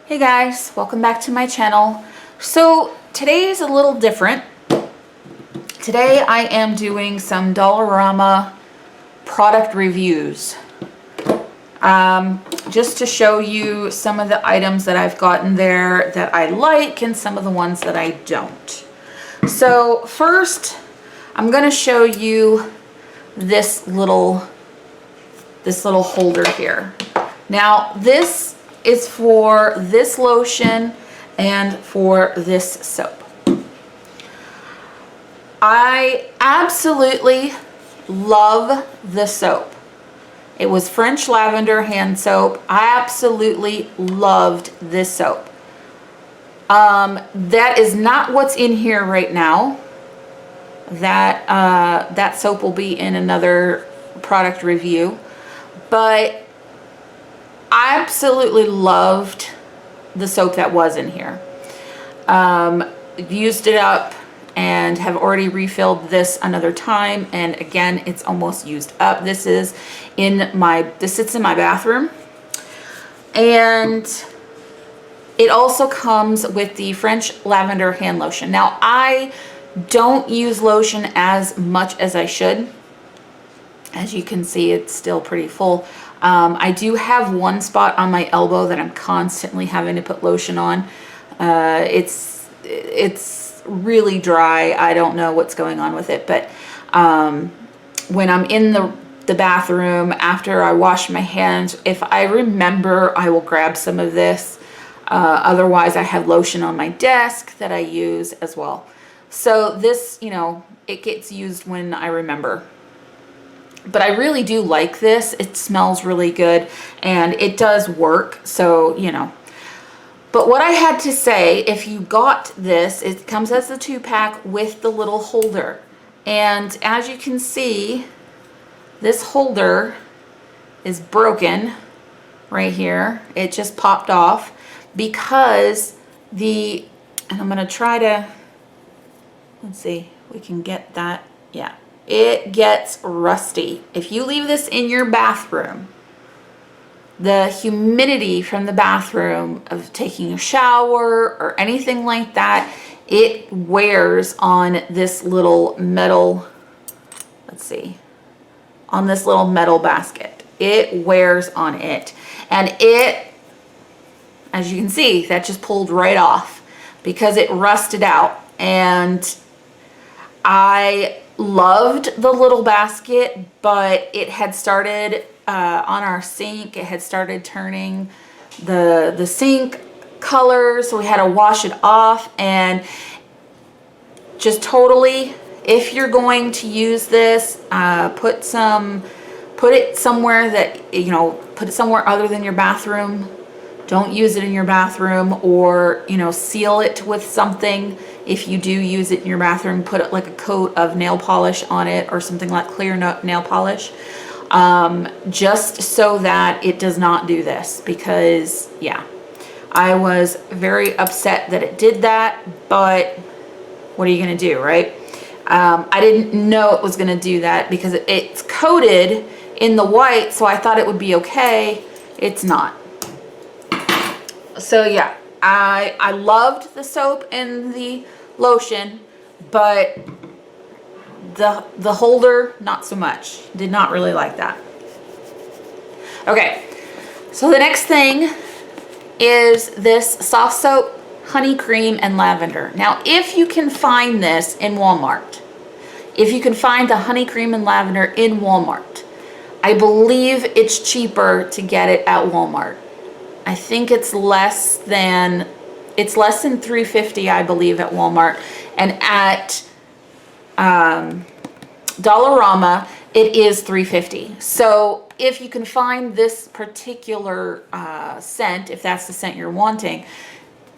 Hey guys, welcome back to my channel. So today is a little different. Today I am doing some Dollarama product reviews. Just to show you some of the items that I've gotten there that I like and some of the ones that I don't. So first, I'm going to show you this little holder here. Now this is for this lotion and for this soap. I absolutely love the soap. It was French lavender hand soap. I absolutely loved this soap. That is not what's in here right now. That soap will be in another product review, but I absolutely loved the soap that was in here. Used it up and have already refilled this another time, and again it's almost used up. This sits in my bathroom, and it also comes with the French lavender hand lotion. Now I don't use lotion as much as I should. As you can see, it's still pretty full. I do have one spot on my elbow that I'm constantly having to put lotion on. It's really dry. I don't know what's going on with it, but when I'm in the bathroom after I wash my hands, if I remember, I will grab some of this. Otherwise, I have lotion on my desk that I use as well. So this, it gets used when I remember. But I really do like this. It smells really good and it does work. So, But what I had to say, if you got this, it comes as a 2-pack with the little holder. And as you can see, this holder is broken right here. It just popped off because and I'm going to try to, let's see, we can get that. Yeah. It gets rusty. If you leave this in your bathroom, the humidity from the bathroom of taking a shower or anything like that, it wears on this little metal, on this little metal basket. It wears on it. And it, as you can see, that just pulled right off because it rusted out. And I loved the little basket, but it had started on our sink. It had started turning the sink color, so we had to wash it off. And just totally, if you're going to use this, put it somewhere that, put it somewhere other than your bathroom. Don't use it in your bathroom, or seal it with something. If you do use it in your bathroom, put it like a coat of nail polish on it or something like clear nail polish, just so that it does not do this. Because I was very upset that it did that, but what are you gonna do, right? I didn't know it was gonna do that because it's coated in the white, so I thought it would be okay. It's not. So yeah, I loved the soap and the lotion, but the holder, not so much. Did not really like that. Okay, so the next thing is this soft soap, honey cream and lavender. Now, if you can find this in Walmart, if you can find the honey cream and lavender in Walmart, I believe it's cheaper to get it at Walmart. I think it's less than $3.50, I believe, at Walmart. And at Dollarama, it is $3.50. So if you can find this particular scent, if that's the scent you're wanting,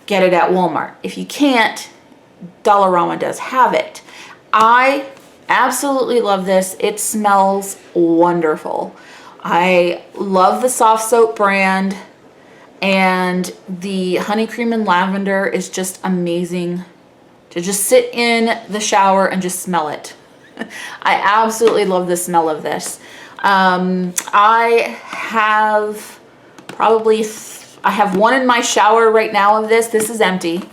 get it at Walmart. If you can't, Dollarama does have it. I absolutely love this. It smells wonderful. I love the soft soap brand. And the honey cream and lavender is just amazing to just sit in the shower and just smell it. I absolutely love the smell of this. I have probably I have one in my shower right now of this. This is empty.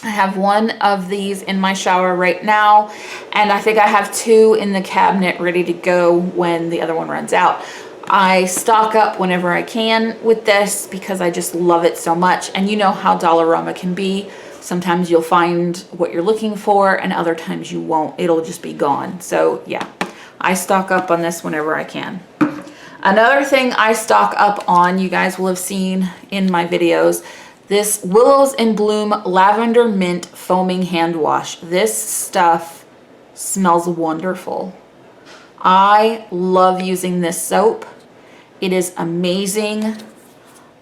I have one of these in my shower right now, and I think I have two in the cabinet ready to go when the other one runs out. I stock up whenever I can with this because I just love it so much. And you know how Dollarama can be. Sometimes you'll find what you're looking for and other times you won't. It'll just be gone. So yeah, I stock up on this whenever I can. Another thing I stock up on, you guys will have seen in my videos, this Willows in Bloom Lavender Mint Foaming Hand Wash. This stuff smells wonderful. I love using this soap. It is amazing.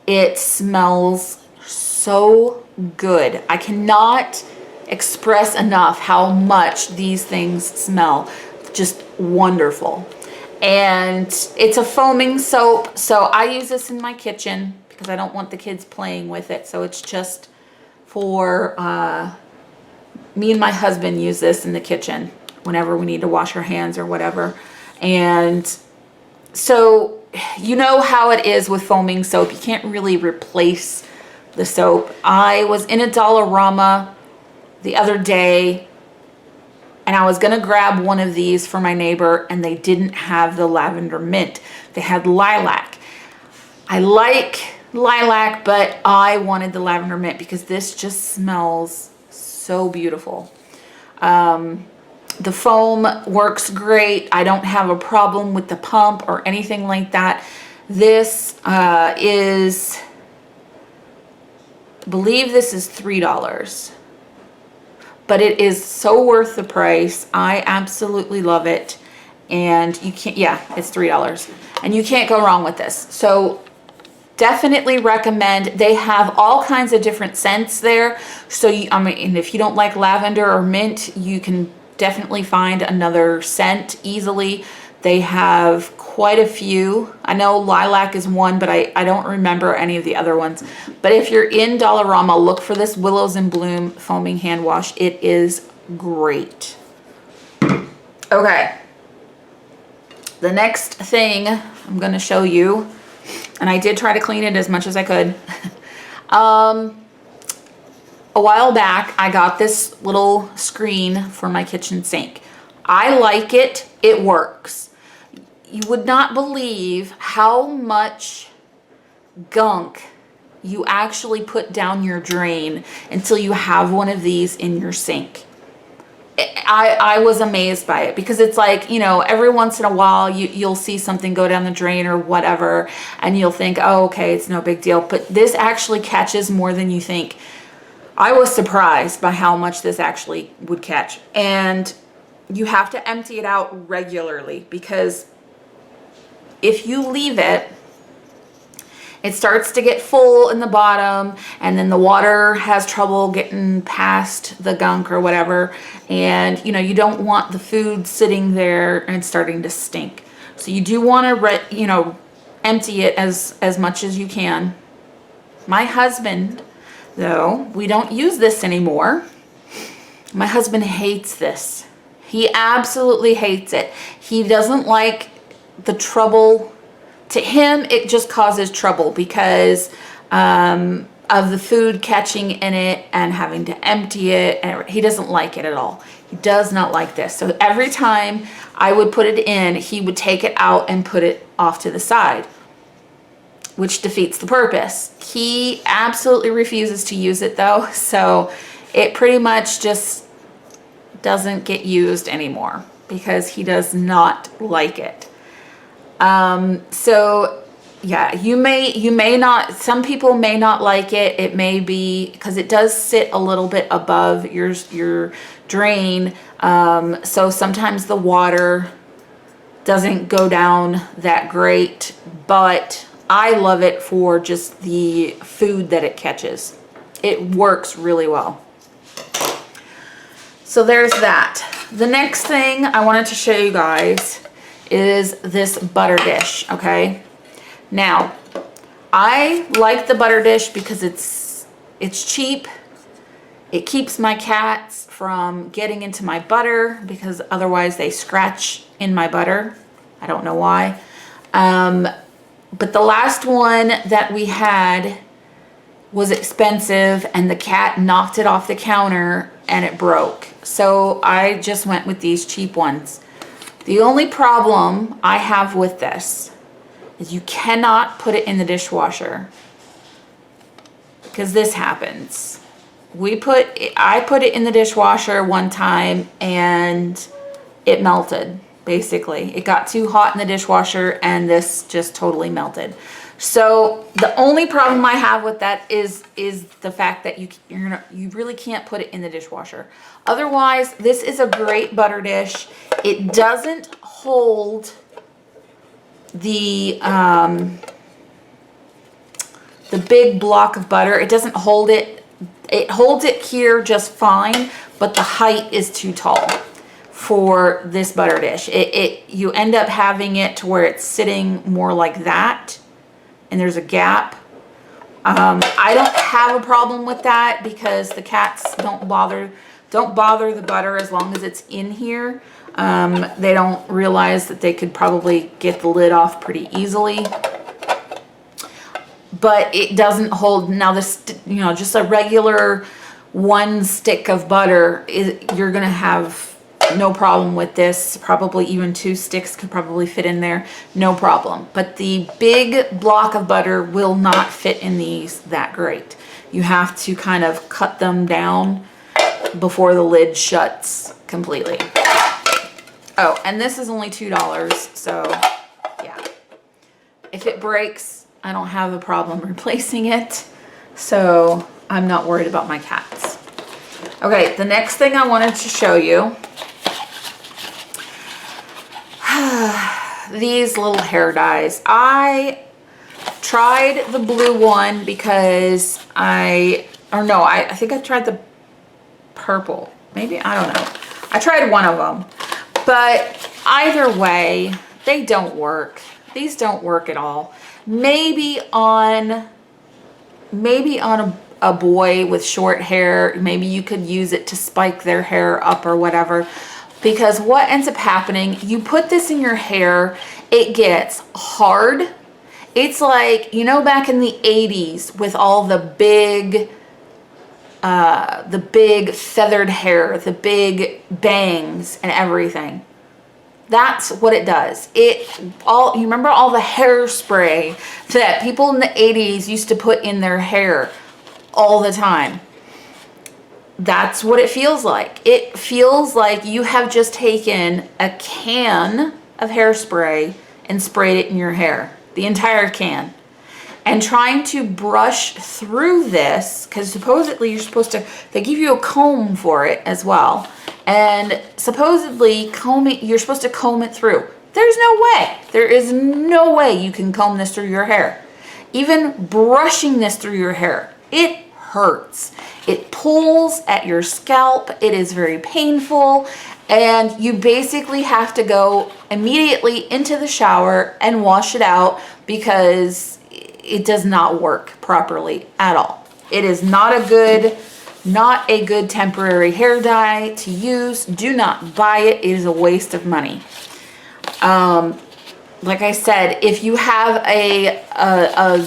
It smells so good. I cannot express enough how much these things smell. Just wonderful. And it's a foaming soap, so I use this in my kitchen because I don't want the kids playing with it. So it's just for me and my husband use this in the kitchen whenever we need to wash our hands or whatever. And so you know how it is with foaming soap. You can't really replace the soap. I was in a Dollarama the other day and I was gonna grab one of these for my neighbor and they didn't have the lavender mint. They had lilac. I like lilac, but I wanted the lavender mint because this just smells so beautiful. The foam works great. I don't have a problem with the pump or anything like that. This is, I believe this is $3, but it is so worth the price. I absolutely love it. And you can't, yeah, it's $3 and you can't go wrong with this. So definitely recommend. They have all kinds of different scents there. So I mean, if you don't like lavender or mint, you can definitely find another scent easily. They have quite a few. I know lilac is one, but I don't remember any of the other ones. But if you're in Dollarama, look for this Willows in Bloom Foaming Hand Wash. It is great. Okay. The next thing I'm going to show you, and I did try to clean it as much as I could. A while back, I got this little screen for my kitchen sink. I like it. It works. You would not believe how much gunk you actually put down your drain until you have one of these in your sink. I was amazed by it because it's like, you know, every once in a while you'll see something go down the drain or whatever and you'll think, oh, okay, it's no big deal. But this actually catches more than you think. I was surprised by how much this actually would catch. And you have to empty it out regularly because if you leave it, it starts to get full in the bottom and then the water has trouble getting past the gunk or whatever. And you know, you don't want the food sitting there and starting to stink. So you do want to, you know, empty it as much as you can. My husband, though, we don't use this anymore. My husband hates this. He absolutely hates it. He doesn't like the trouble. To him, it just causes trouble because of the food catching in it and having to empty it. And he doesn't like it at all. He does not like this. So every time I would put it in, he would take it out and put it off to the side, which defeats the purpose. He absolutely refuses to use it though. So it pretty much just doesn't get used anymore because he does not like it. So yeah, you may not, some people may not like it. It may be because it does sit a little bit above your drain. So sometimes the water doesn't go down that great, but I love it for just the food that it catches. It works really well. So there's that. The next thing I wanted to show you guys is this butter dish, okay? Now, I like the butter dish because it's cheap. It keeps my cats from getting into my butter because otherwise they scratch in my butter. I don't know why. But the last one that we had was expensive and the cat knocked it off the counter and it broke. So I just went with these cheap ones. The only problem I have with this is you cannot put it in the dishwasher because this happens. I put it in the dishwasher one time and it melted, basically. It got too hot in the dishwasher and this just totally melted. So the only problem I have with that is the fact that you really can't put it in the dishwasher. Otherwise, this is a great butter dish. It doesn't hold the big block of butter. It doesn't hold it. It holds it here just fine, but the height is too tall for this butter dish. You end up having it to where it's sitting more like that, and there's a gap. I don't have a problem with that because the cats don't bother the butter as long as it's in here. They don't realize that they could probably get the lid off pretty easily. But it doesn't hold. Now this, just a regular one stick of butter, you're gonna have no problem with this. Probably even 2 sticks could probably fit in there, no problem. But the big block of butter will not fit in these that great. You have to kind of cut them down before the lid shuts completely. Oh, and this is only $2, so yeah. If it breaks, I don't have a problem replacing it, so I'm not worried about my cats. Okay, the next thing I wanted to show you, these little hair dyes. I tried the blue one because I think I tried the purple. Maybe, I don't know. I tried one of them, but either way, they don't work. These don't work at all. Maybe on a boy with short hair, maybe you could use it to spike their hair up or whatever. Because what ends up happening, you put this in your hair, it gets hard. It's like, back in the 80s with all the big feathered hair, the big bangs and everything. That's what it does. You remember all the hairspray that people in the 80s used to put in their hair all the time? That's what it feels like. It feels like you have just taken a can of hairspray and sprayed it in your hair, the entire can. And trying to brush through this, because supposedly they give you a comb for it as well. And supposedly you're supposed to comb it through. There's no way. There is no way you can comb this through your hair. Even brushing this through your hair, it hurts. It pulls at your scalp. It is very painful. And you basically have to go immediately into the shower and wash it out because it does not work properly at all. It is not a good temporary hair dye to use. Do not buy it. It is a waste of money. Like I said, if you have a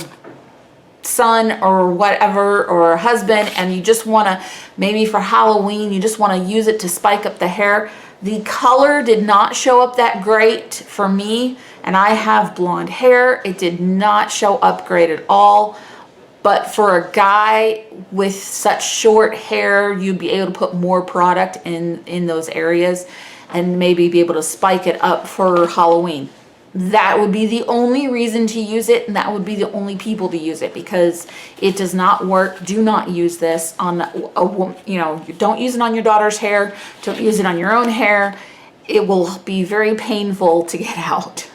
son or whatever, or a husband, and you just want to, maybe for Halloween, you just want to use it to spike up the hair. The color did not show up that great for me, and I have blonde hair. It did not show up great at all. But for a guy with such short hair, you'd be able to put more product in those areas and maybe be able to spike it up for Halloween. That would be the only reason to use it, and that would be the only people to use it, because it does not work. Do not use this on a woman. Don't use it on your daughter's hair. Don't use it on your own hair. It will be very painful to get out.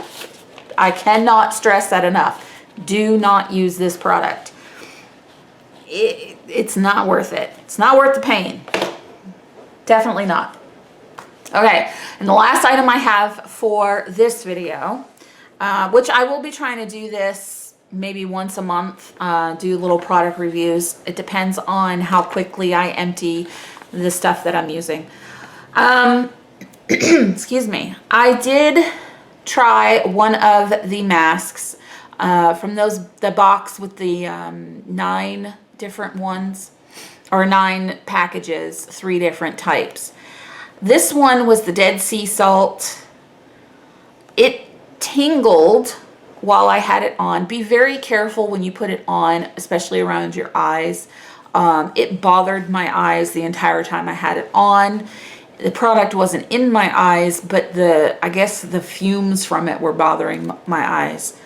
I cannot stress that enough. Do not use this product. It's not worth it. It's not worth the pain. Definitely not. Okay, and the last item I have for this video, which I will be trying to do this maybe once a month, do little product reviews. It depends on how quickly I empty the stuff that I'm using. Excuse me. I did try one of the masks from the box with the 9 different ones, or 9 packages, 3 different types. This one was the Dead Sea salt. It tingled while I had it on. Be very careful when you put it on, especially around your eyes. It bothered my eyes the entire time I had it on. The product wasn't in my eyes, but I guess the fumes from it were bothering my eyes.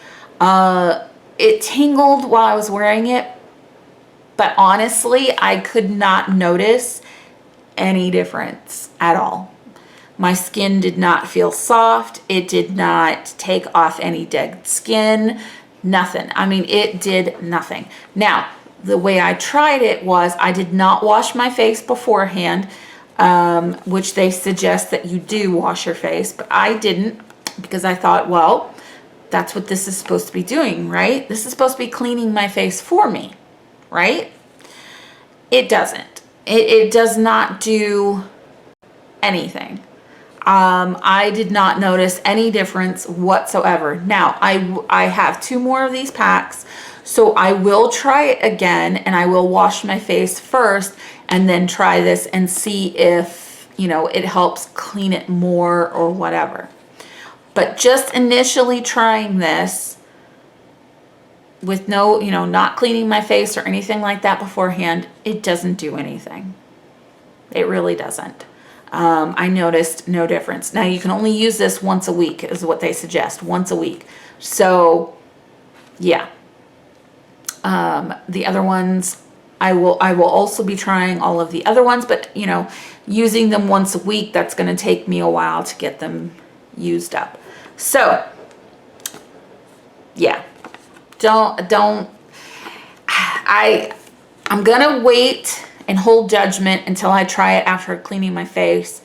It tingled while I was wearing it, but honestly, I could not notice any difference at all. My skin did not feel soft. It did not take off any dead skin, nothing. I mean, it did nothing. Now, the way I tried it was I did not wash my face beforehand, which they suggest that you do wash your face, but I didn't, because I thought, well, that's what this is supposed to be doing, right? This is supposed to be cleaning my face for me, right? It doesn't. It does not do anything. I did not notice any difference whatsoever. Now, I have 2 more of these packs, so I will try it again, and I will wash my face first and then try this and see if, you know, it helps clean it more or whatever. But just initially trying this with no, you know, not cleaning my face or anything like that beforehand, it doesn't do anything. It really doesn't. I noticed no difference. Now, you can only use this once a week is what they suggest, once a week. So, yeah. The other ones, I will also be trying all of the other ones, but, you know, using them once a week, that's going to take me a while to get them used up. So, yeah. I'm going to wait and hold judgment until I try it after cleaning my face.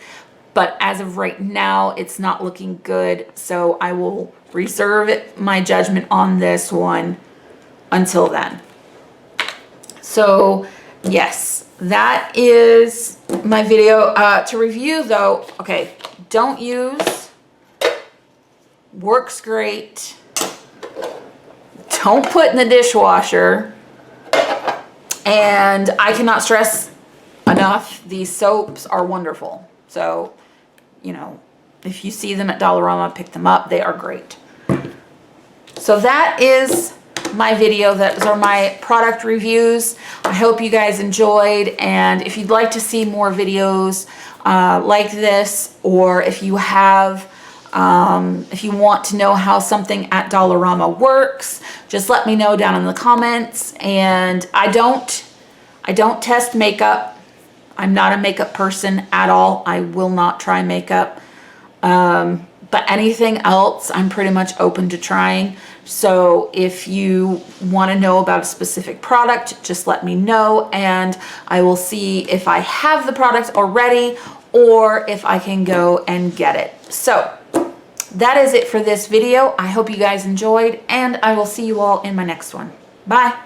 But as of right now, it's not looking good. So I will reserve my judgment on this one until then. So yes, that is my video. To review though, okay, don't use, works great. Don't put in the dishwasher. And I cannot stress enough, these soaps are wonderful. So, you know, if you see them at Dollarama, pick them up. They are great. So that is my video. Those are my product reviews. I hope you guys enjoyed. And if you'd like to see more videos like this, or if you have, if you want to know how something at Dollarama works, just let me know down in the comments. And I don't test makeup. I'm not a makeup person at all. I will not try makeup. But anything else, I'm pretty much open to trying. So if you want to know about a specific product, just let me know, and I will see if I have the product already or if I can go and get it. So that is it for this video. I hope you guys enjoyed, and I will see you all in my next one. Bye.